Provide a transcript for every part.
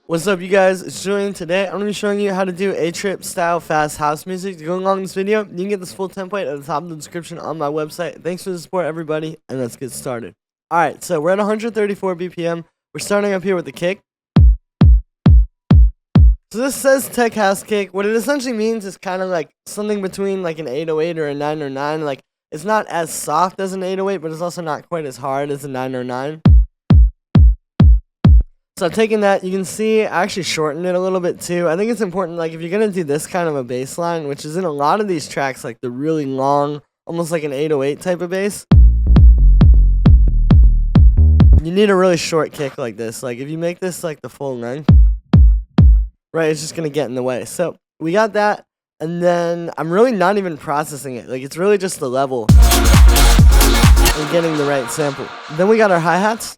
What's up, you guys? It's Julian. Today I'm going to be showing you how to do ATRIP style fast house music. To go along this video, you can get this full template at the top of the description on my website. Thanks for the support, everybody, and let's get started. Alright, so we're at 134 BPM. We're starting up here with the kick. So this says tech house kick. What it essentially means is kind of like something between like an 808 or a 909. Like, it's not as soft as an 808, but it's also not quite as hard as a 909. So I've taken that. You can see I actually shortened it a little bit too. I think it's important, like if you're going to do this kind of a bass line, which is in a lot of these tracks, like the really long, almost like an 808 type of bass, you need a really short kick like this. Like if you make this like the full length, right, it's just going to get in the way. So we got that, and then I'm really not even processing it. Like it's really just the level and getting the right sample. Then we got our hi-hats.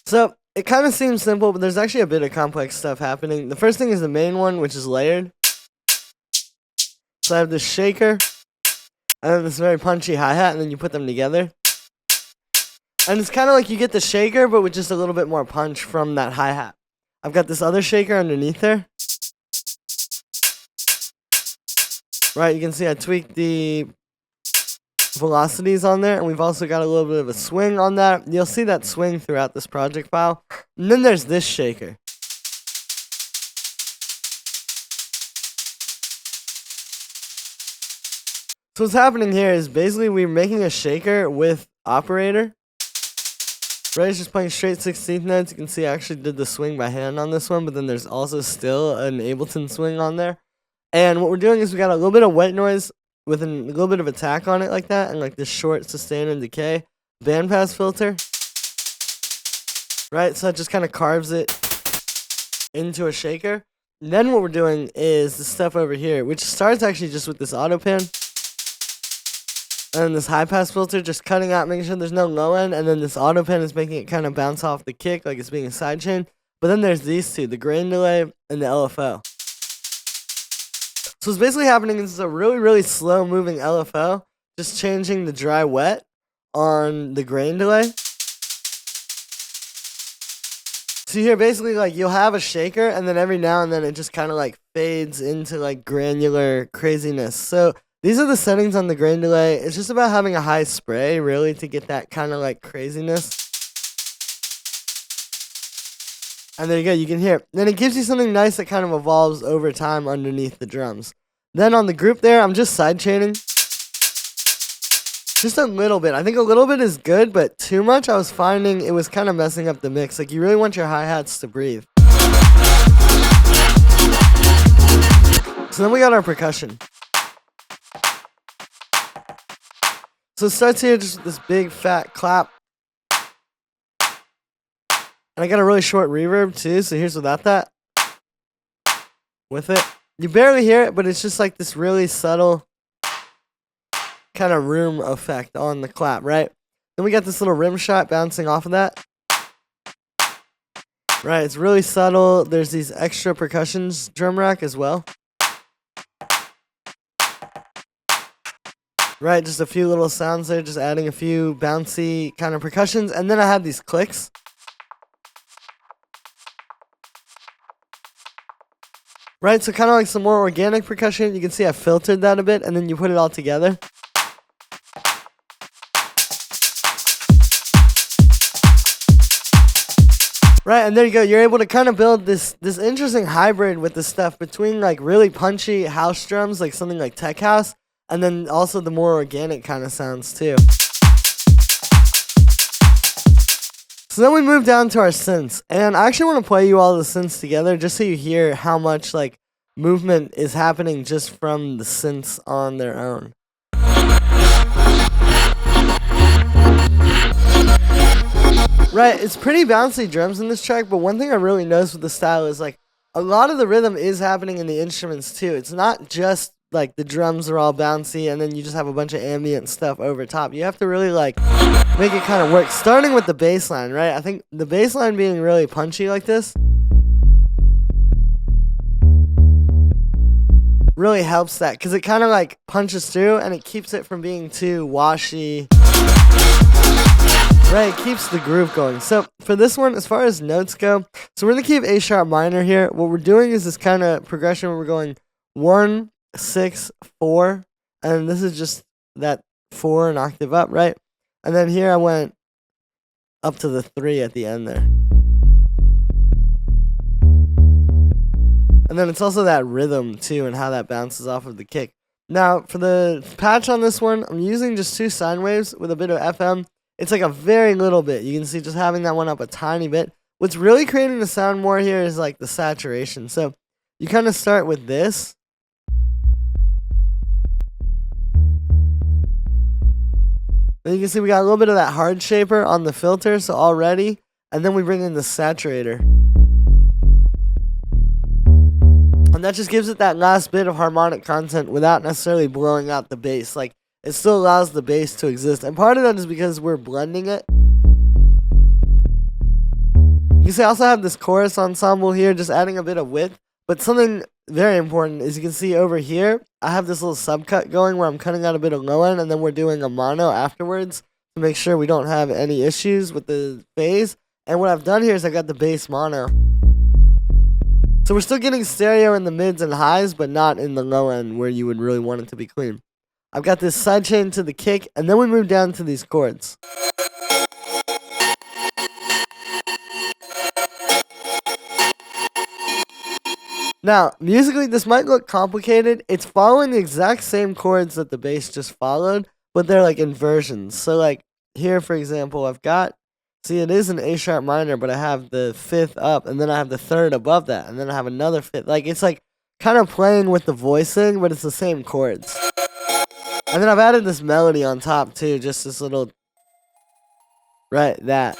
So, it kind of seems simple, but there's actually a bit of complex stuff happening. The first thing is the main one, which is layered. So I have this shaker, and then this very punchy hi-hat, and then you put them together. And it's kind of like you get the shaker, but with just a little bit more punch from that hi-hat. I've got this other shaker underneath there. Right, you can see I tweaked the velocities on there, and we've also got a little bit of a swing on that. You'll see that swing throughout this project file. And then there's this shaker. So what's happening here is basically we're making a shaker with operator. Right, it's just playing straight 16th notes. You can see I actually did the swing by hand on this one, but then there's also still an Ableton swing on there. And what we're doing is we got a little bit of white noise with a little bit of attack on it like that, and like this short sustain and decay bandpass filter. Right, so that just kind of carves it into a shaker. And then what we're doing is this stuff over here, which starts actually just with this auto pan. And this high pass filter, just cutting out, making sure there's no low end, and then this auto pan is making it kind of bounce off the kick like it's being a sidechain. But then there's these two, the grain delay and the LFO. So what's basically happening is a really, really slow moving LFO, just changing the dry wet on the grain delay. So here basically like you'll have a shaker, and then every now and then it just kind of like fades into like granular craziness. So these are the settings on the grain delay. It's just about having a high spray really to get that kind of like craziness. And there you go, you can hear it. Then it gives you something nice that kind of evolves over time underneath the drums. Then on the group there, I'm just sidechaining. Just a little bit. I think a little bit is good, but too much, I was finding it was kind of messing up the mix. Like you really want your hi-hats to breathe. So then we got our percussion. So it starts here just with this big fat clap. And I got a really short reverb too, so here's without that. With it. You barely hear it, but it's just like this really subtle kind of room effect on the clap, right? Then we got this little rim shot bouncing off of that. Right, it's really subtle. There's these extra percussions drum rack as well. Right, just a few little sounds there, just adding a few bouncy kind of percussions. And then I have these clicks. Right, so kind of like some more organic percussion. You can see I filtered that a bit, and then you put it all together. Right, and there you go. You're able to kind of build this interesting hybrid with the stuff between like really punchy house drums, like something like tech house, and then also the more organic kind of sounds too. So then we move down to our synths, and I actually want to play you all the synths together just so you hear how much like movement is happening just from the synths on their own. Right, it's pretty bouncy drums in this track, but one thing I really noticed with the style is like a lot of the rhythm is happening in the instruments too. It's not just like the drums are all bouncy and then you just have a bunch of ambient stuff over top. You have to really like make it kind of work. Starting with the bass line, right? I think the bass line being really punchy like this really helps that, because it kind of like punches through and it keeps it from being too washy. Right, it keeps the groove going. So for this one, as far as notes go, so we're gonna keep A sharp minor here. What we're doing is this kind of progression where we're going 1, 6, 4, and this is just that 4 an octave up, right? And then here I went up to the 3 at the end there. And then it's also that rhythm too and how that bounces off of the kick. Now for the patch on this one, I'm using just 2 sine waves with a bit of FM. It's like a very little bit. You can see just having that one up a tiny bit. What's really creating the sound more here is like the saturation. So you kind of start with this. Then you can see we got a little bit of that hard shaper on the filter, so already. And then we bring in the saturator. And that just gives it that last bit of harmonic content without necessarily blowing out the bass. Like, it still allows the bass to exist. And part of that is because we're blending it. You can see I also have this chorus ensemble here, just adding a bit of width. But something very important is you can see over here, I have this little subcut going where I'm cutting out a bit of low end, and then we're doing a mono afterwards to make sure we don't have any issues with the phase. And what I've done here is I got the bass mono. So we're still getting stereo in the mids and highs, but not in the low end where you would really want it to be clean. I've got this sidechain to the kick, and then we move down to these chords. Now, musically, this might look complicated. It's following the exact same chords that the bass just followed, but they're like inversions. So like here, for example, I've got, see, it is an A sharp minor, but I have the 5th up, and then I have the 3rd above that, and then I have another 5th. Like, it's like kind of playing with the voicing, but it's the same chords. And then I've added this melody on top too, just this little, right, that.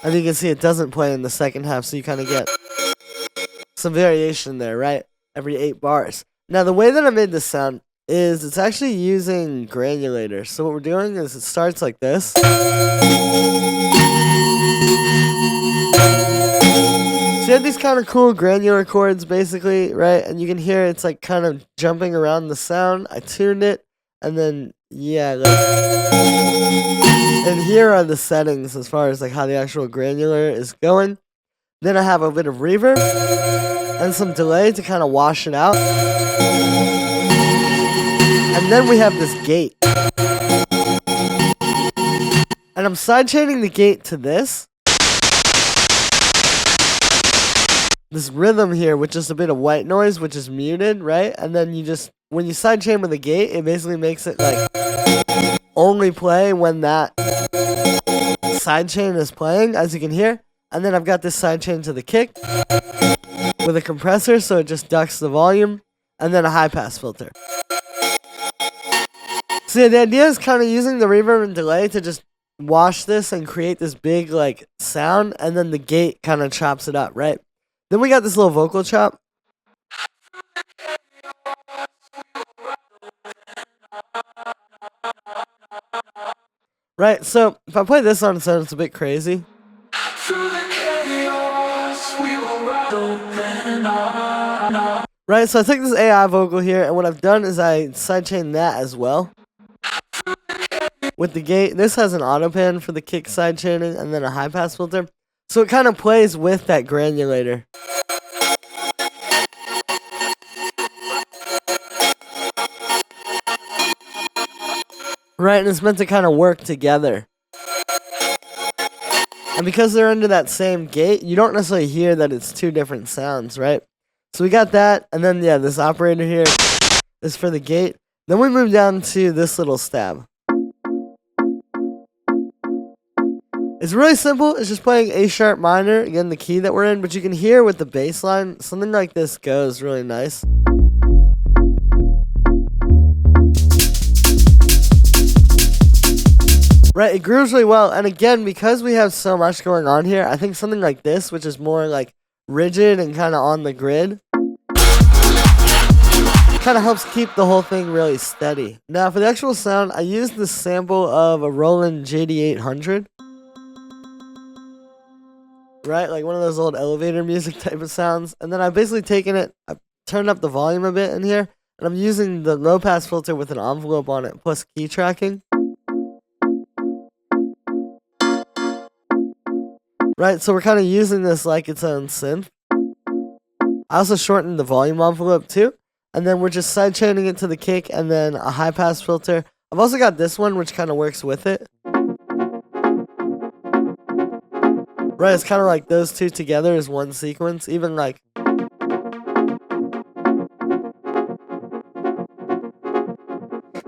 And you can see it doesn't play in the second half, so you kind of get some variation there, right? Every 8 bars. Now, the way that I made this sound is it's actually using Granular. So what we're doing is it starts like this. So you have these kind of cool granular chords, basically, right? And you can hear it's like kind of jumping around the sound. I tuned it, and then, yeah, like, and here are the settings as far as like how the actual granular is going. Then I have a bit of reverb and some delay to kind of wash it out. And then we have this gate. And I'm sidechaining the gate to this. This rhythm here with just a bit of white noise, which is muted, right? And then you just, when you sidechain with the gate, it basically makes it like only play when that sidechain is playing, as you can hear. And then I've got this sidechain to the kick with a compressor, so it just ducks the volume, and then a high pass filter. So yeah, the idea is kind of using the reverb and delay to just wash this and create this big like sound, and then the gate kind of chops it up, right? Then we got this little vocal chop. Right, so if I play this on its own, it's a bit crazy. Right, so I took this AI vocal here, and what I've done is I sidechained that as well. With the gate, this has an auto pan for the kick sidechaining, and then a high pass filter. So it kind of plays with that granulator. Right, and it's meant to kind of work together. And because they're under that same gate, you don't necessarily hear that it's 2 different sounds, right? So we got that, and then, yeah, this operator here is for the gate. Then we move down to this little stab. It's really simple. It's just playing A sharp minor, again, the key that we're in, but you can hear with the bass line, something like this goes really nice. Right, it grooves really well, and again, because we have so much going on here, I think something like this, which is more like rigid and kind of on the grid, kind of helps keep the whole thing really steady. Now, for the actual sound, I used the sample of a Roland JD800. Right, like one of those old elevator music type of sounds. And then I've basically taken it, I've turned up the volume a bit in here, and I'm using the low pass filter with an envelope on it, plus key tracking. Right, so we're kind of using this like its own synth. I also shortened the volume envelope too. And then we're just sidechaining it to the kick and then a high pass filter. I've also got this one which kind of works with it. Right, it's kind of like those two together is one sequence. Even like...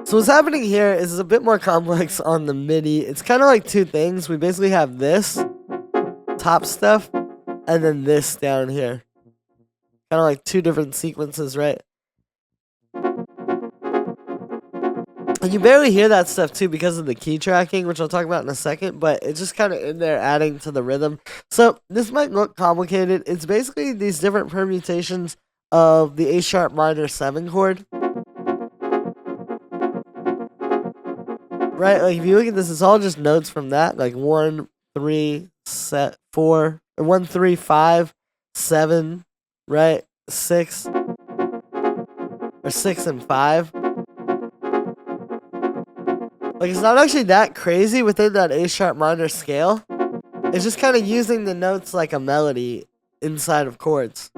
So what's happening here is a bit more complex on the MIDI. It's kind of like two things. We basically have this top stuff and then this down here. Kind of like two different sequences, right? And you barely hear that stuff too because of the key tracking, which I'll talk about in a second, but it's just kind of in there adding to the rhythm. So this might look complicated. It's basically these different permutations of the A sharp minor 7 chord. Right, like if you look at this, it's all just notes from that, like 1, 3, 4, or 1, 3, 5, 7, right, 6, or 6 and 5. Like it's not actually that crazy within that A sharp minor scale. It's just kind of using the notes like a melody inside of chords.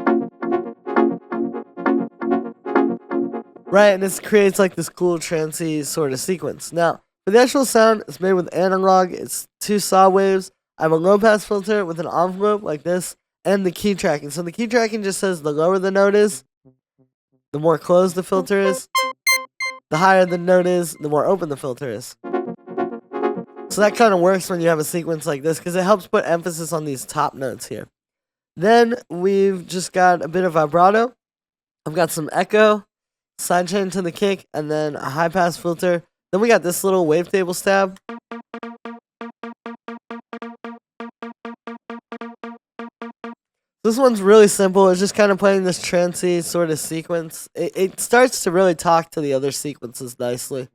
Right, and this creates like this cool trancey sort of sequence. Now, for the actual sound, it's made with analog. It's 2 saw waves. I have a low pass filter with an envelope like this, and the key tracking. So the key tracking just says the lower the note is, the more closed the filter is. The higher the note is, the more open the filter is. So that kind of works when you have a sequence like this, because it helps put emphasis on these top notes here. Then we've just got a bit of vibrato. I've got some echo, sidechain to the kick, and then a high pass filter. Then we got this little wavetable stab. This one's really simple. It's just kind of playing this trancey sort of sequence. It starts to really talk to the other sequences nicely.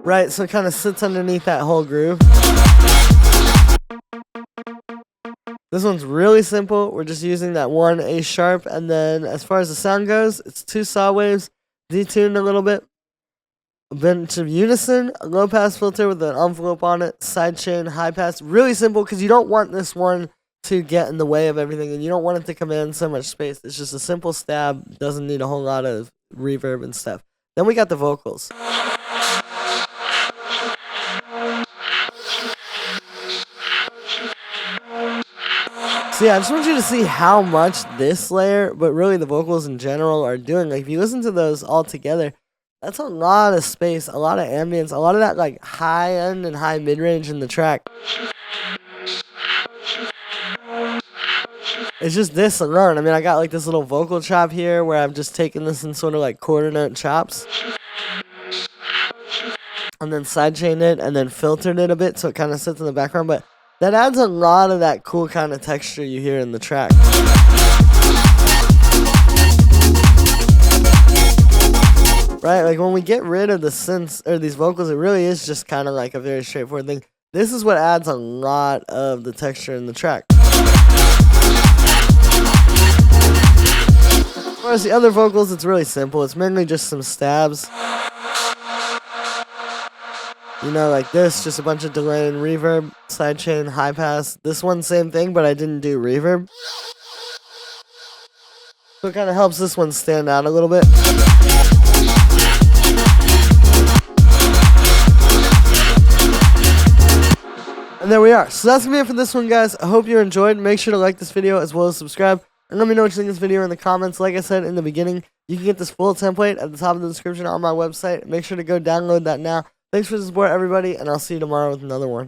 Right, so it kind of sits underneath that whole groove. This one's really simple. We're just using that 1 A sharp, and then as far as the sound goes, it's 2 saw waves, detuned a little bit, a bunch of unison, a low pass filter with an envelope on it, sidechain, high pass. Really simple because you don't want this one to get in the way of everything, and you don't want it to command so much space. It's just a simple stab, doesn't need a whole lot of reverb and stuff. Then we got the vocals. So yeah, I just want you to see how much this layer, but really the vocals in general are doing. Like if you listen to those all together, that's a lot of space, a lot of ambience, a lot of that like high end and high mid range in the track. It's just this alone. I mean, I got like this little vocal chop here where I've just taken this in sort of like quarter note chops. And then sidechained it and then filtered it a bit so it kind of sits in the background. But that adds a lot of that cool kind of texture you hear in the track. Right, like when we get rid of the synths or these vocals, it really is just kind of like a very straightforward thing. This is what adds a lot of the texture in the track. As far as the other vocals, it's really simple. It's mainly just some stabs. You know, like this, just a bunch of delay and reverb, sidechain, high pass. This one, same thing, but I didn't do reverb. So it kind of helps this one stand out a little bit. And there we are. So that's going to be it for this one, guys. I hope you enjoyed. Make sure to like this video as well as subscribe. And let me know what you think of this video in the comments. Like I said in the beginning, you can get this full template at the top of the description on my website. Make sure to go download that now. Thanks for the support, everybody, and I'll see you tomorrow with another one.